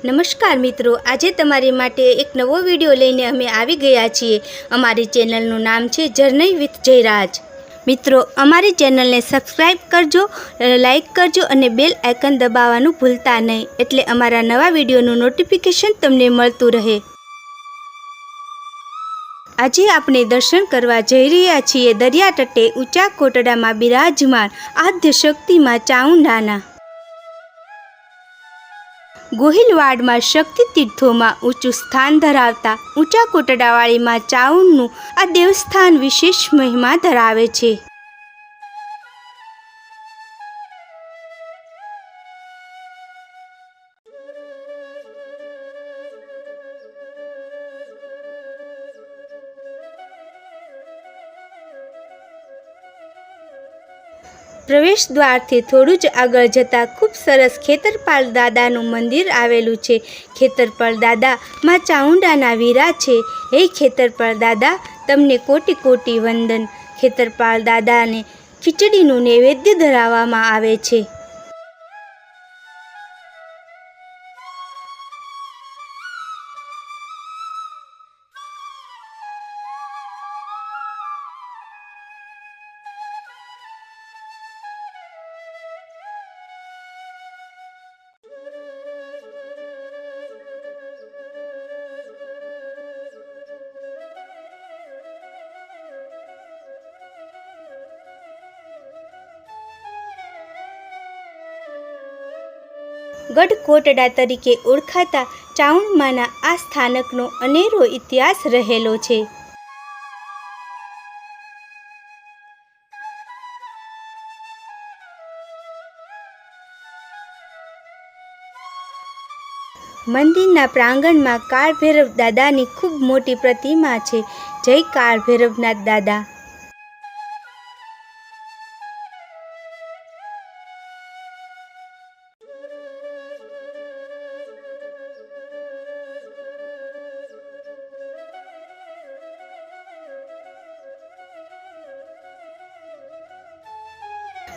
નમસ્કાર મિત્રો, આજે તમારી માટે એક નવો વિડીયો લઈને અમે આવી ગયા છીએ। અમારી ચેનલનું નામ છે જર્ની વિથ જયરાજ। મિત્રો, અમારી ચેનલને સબસ્ક્રાઈબ કરજો, લાઈક કરજો અને બેલ આઇકન દબાવવાનું ભૂલતા નહીં, એટલે અમારા નવા વિડીયોનું નોટિફિકેશન તમને મળતું રહે। આજે આપણે દર્શન કરવા જઈ રહ્યા છીએ દરિયા તટે ઊંચા કોટડામાં બિરાજમાન આદ્ય શક્તિમાં ચામુંડાના। ગોહિલવાડમાં શક્તિ તીર્થોમાં ઊંચું સ્થાન ધરાવતા ઊંચા કોટડાવાળી માં ચામુંડનું આ દેવસ્થાન વિશેષ મહિમા ધરાવે છે। પ્રવેશ દ્વારથી થોડું જ આગળ જતાં ખૂબ સરસ ખેતરપાળ દાદાનું મંદિર આવેલું છે। ખેતરપાળ દાદા માં ચામુંડાના વીરા છે। હે ખેતરપાળ દાદા, તમને કોટી કોટી વંદન। ખેતરપાળ દાદાને ખીચડીનું નૈવેદ્ય ધરાવવામાં આવે છે। ગઢ કોટડા તરીકે ઓળખાતા ચામુંડમાના આ સ્થાનકનો અનેરો ઇતિહાસ રહેલો છે। મંદિરના પ્રાંગણમાં કાળ ભૈરવ દાદાની ખૂબ મોટી પ્રતિમા છે। જય કાળ ભૈરવનાથ દાદા।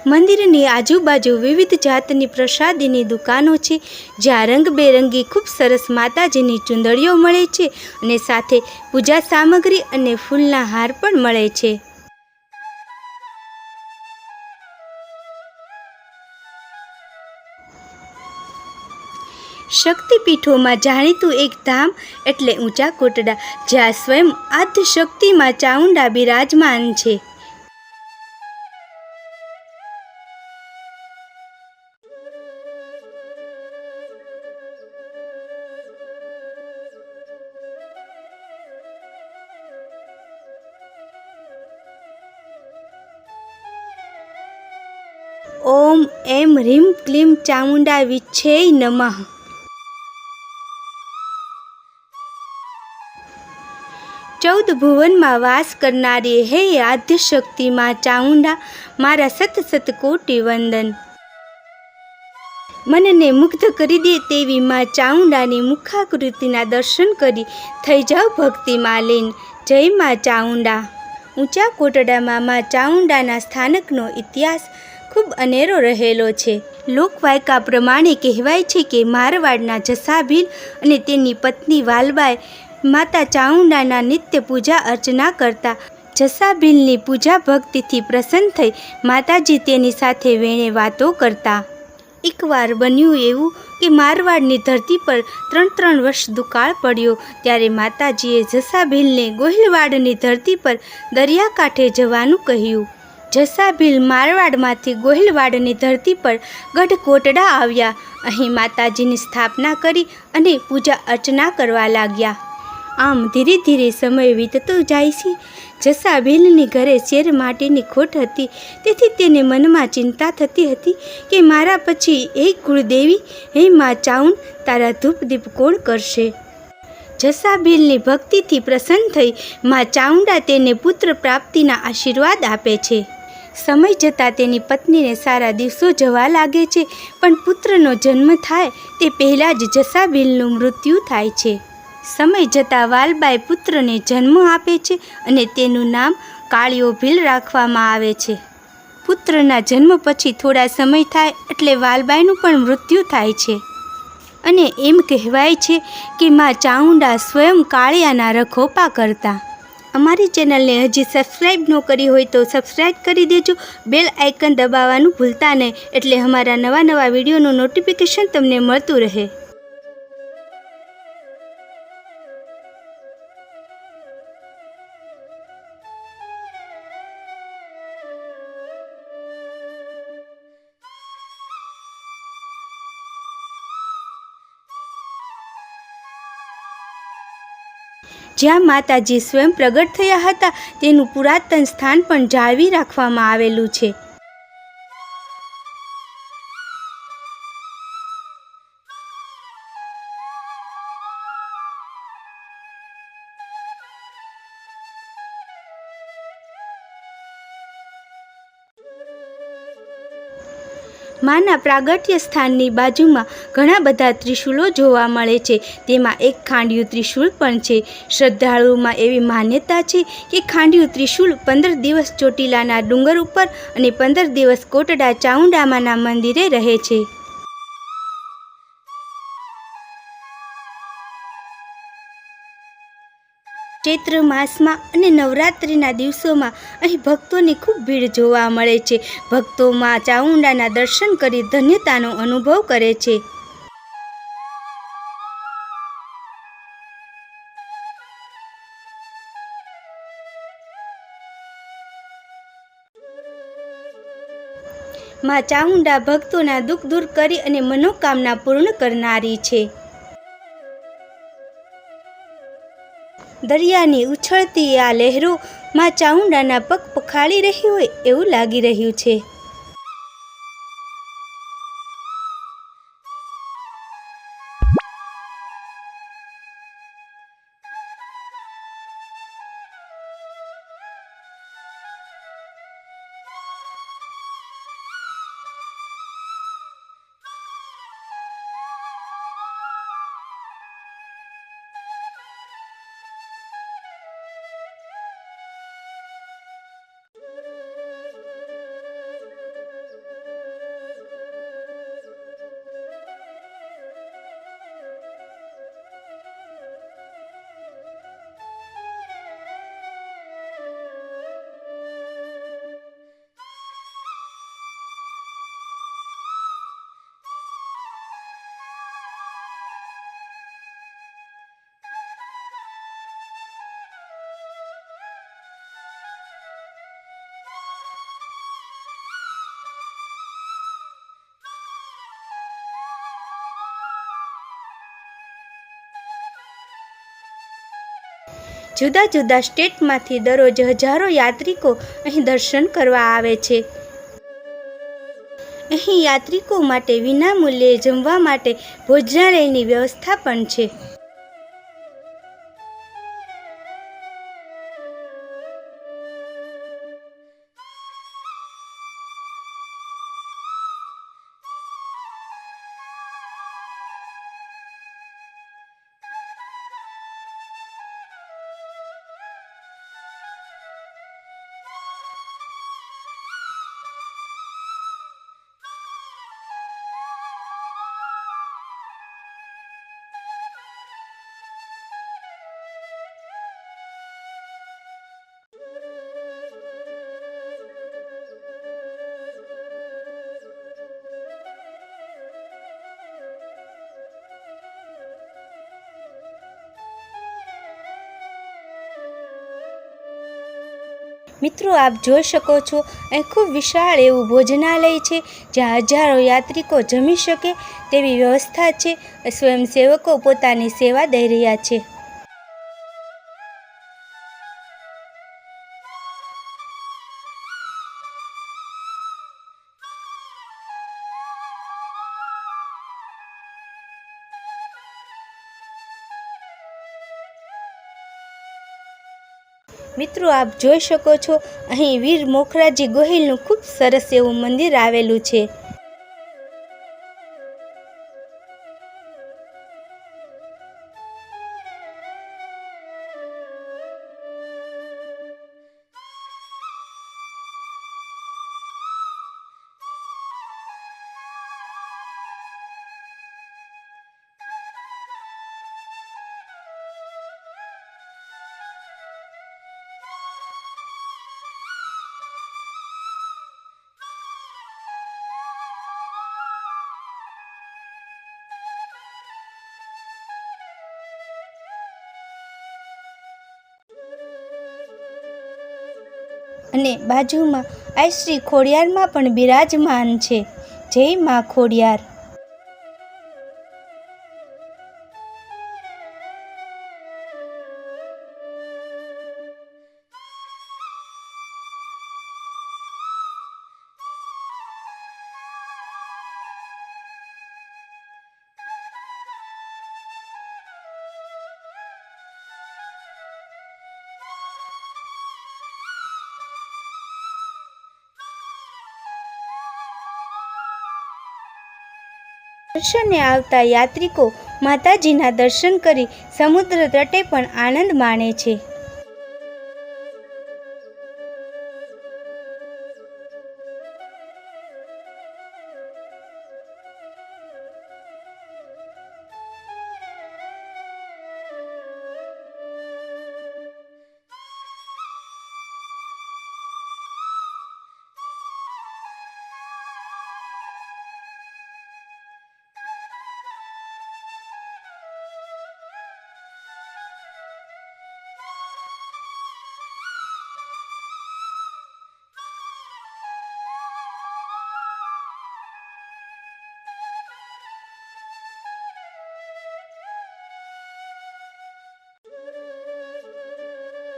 મંદિરની આજુબાજુ વિવિધ જાતની પ્રસાદીની દુકાનો છે, જ્યાં રંગબેરંગી ખૂબ સરસ માતાજીની ચુંદડીઓ મળે છે અને સાથે પૂજા સામગ્રી અને ફૂલના હાર પણ મળે છે। શક્તિપીઠોમાં જાણીતું એક ધામ એટલે ઊંચા કોટડા, જ્યાં સ્વયં આદ્ય શક્તિમાં ચામુંડા બિરાજમાન છે। ઓમ એમ રીમ ક્લીમ ચામુંડા વિચ્છે નમઃ। ચૌદ ભુવનમાં વાસ કરનારી હે આદ્ય શક્તિમાં ચામુંડા, મારા સત સત કોટી વંદન। મનને મુગ્ધ કરી દે તેવી માં ચામુંડાની મુખાકૃતિના દર્શન કરી થઈ જાવ ભક્તિમાં લીન। જય માં ચામુંડા। ઊંચા કોટડામાં માં ચામુંડાના સ્થાનકનો ઇતિહાસ ખૂબ અનેરો રહેલો છે। લોકવાયકા પ્રમાણે કહેવાય છે કે મારવાડના જસાભીલ અને તેની પત્ની વાલબાઈ માતા ચામુંડાના નિત્ય પૂજા અર્ચના કરતા। જસાભીલની પૂજા ભક્તિથી પ્રસન્ન થઈ માતાજી તેની સાથે વેણે વાતો કરતા। એકવાર બન્યું એવું કે મારવાડની ધરતી પર 3 વર્ષ દુકાળ પડ્યો, ત્યારે માતાજીએ જસાભીલને ગોહિલવાડની ધરતી પર દરિયાકાંઠે જવાનું કહ્યું। જસાભીલ મારવાડમાંથી ગોહિલવાડની ધરતી પર ગઢ કોટડા આવ્યા। અહીં માતાજીની સ્થાપના કરી અને પૂજા અર્ચના કરવા લાગ્યા। આમ ધીરે ધીરે સમય વીતતો જાય છે। જસાભીલની ઘરે શેર માટેની ખોટ હતી, તેથી તેને મનમાં ચિંતા થતી હતી કે મારા પછી હે કુળદેવી, હે માં ચામુંડ, તારા ધૂપ દીપ કોણ કરશે? જસાભીલની ભક્તિથી પ્રસન્ન થઈ માં ચામુંડા તેને પુત્ર પ્રાપ્તિના આશીર્વાદ આપે છે। સમય જતાં તેની પત્નીને સારા દિવસો જવા લાગે છે, પણ પુત્રનો જન્મ થાય તે પહેલાં જ જસાભીલનું મૃત્યુ થાય છે। સમય જતાં વાલબાઈ પુત્રને જન્મ આપે છે અને તેનું નામ કાળિયો ભીલ રાખવામાં આવે છે। પુત્રના જન્મ પછી થોડા સમય થાય એટલે વાલબાઈનું પણ મૃત્યુ થાય છે। અને એમ કહેવાય છે કે માં ચામુંડા સ્વયં કાળિયાના રખોપા કરતા. અમારી ચેનલને હજી સબસ્ક્રાઈબ ન કરી હોય તો સબસ્ક્રાઈબ કરી દેજો. બેલ આઇકન દબાવવાનું ભૂલતા નહીં, એટલે અમારા નવા વિડીયોનું નોટિફિકેશન તમને મળતું રહે. જ્યાં માતાજી સ્વયં પ્રગટ થયા હતા તેનું પુરાતન સ્થાન પણ જાળવી રાખવામાં આવેલું છે. માના પ્રાગટ્ય સ્થાનની બાજુમાં ઘણા બધા ત્રિશૂલો જોવા મળે છે. તેમાં એક ખાંડિયું ત્રિશૂળ પણ છે. શ્રદ્ધાળુઓમાં એવી માન્યતા છે કે ખાંડિયું ત્રિશૂળ 15 દિવસ ચોટીલાના ડુંગર ઉપર અને 15 દિવસ કોટડા ચામુંડામાના મંદિરે રહે છે. ચૈત્ર માસમાં અને નવરાત્રિના દિવસોમાં અહીં ભક્તોની ખૂબ ભીડ જોવા મળે છે. ભક્તો માં ચામુંડાના દર્શન કરી ધન્યતાનો અનુભવ કરે છે. માં ચામુંડા ભક્તોના દુઃખ દૂર કરી અને મનોકામના પૂર્ણ કરનારી છે. દરિયાની ઉછળતી આ લહેરો માં ચામુંડાના પગ પખાળી રહી હોય એવું લાગી રહ્યું છે. જુદા જુદા સ્ટેટમાંથી દરરોજ હજારો યાત્રિકો અહીં દર્શન કરવા આવે છે. અહીં યાત્રિકો માટે વિનામૂલ્યે જમવા માટે ભોજનાલયની વ્યવસ્થા પણ છે. મિત્રો, આપ જોઈ શકો છો અહીં ખૂબ વિશાળ એવું ભોજનાલય છે, જ્યાં હજારો યાત્રિકો જમી શકે તેવી વ્યવસ્થા છે. સ્વયંસેવકો પોતાની સેવા દઈ રહ્યા છે. મિત્રો, આપ જોઈ શકો છો અહીં વીર મોખરાજી ગોહિલનું ખૂબ સરસ એવું મંદિર આવેલું છે. અને બાજુમાં આ શ્રી ખોડિયારમાં પણ બિરાજમાન છે. જય મા ખોડિયાર. દર્શને આવતા યાત્રિકો માતાજીના દર્શન કરી સમુદ્ર તટે પણ આનંદ માણે છે.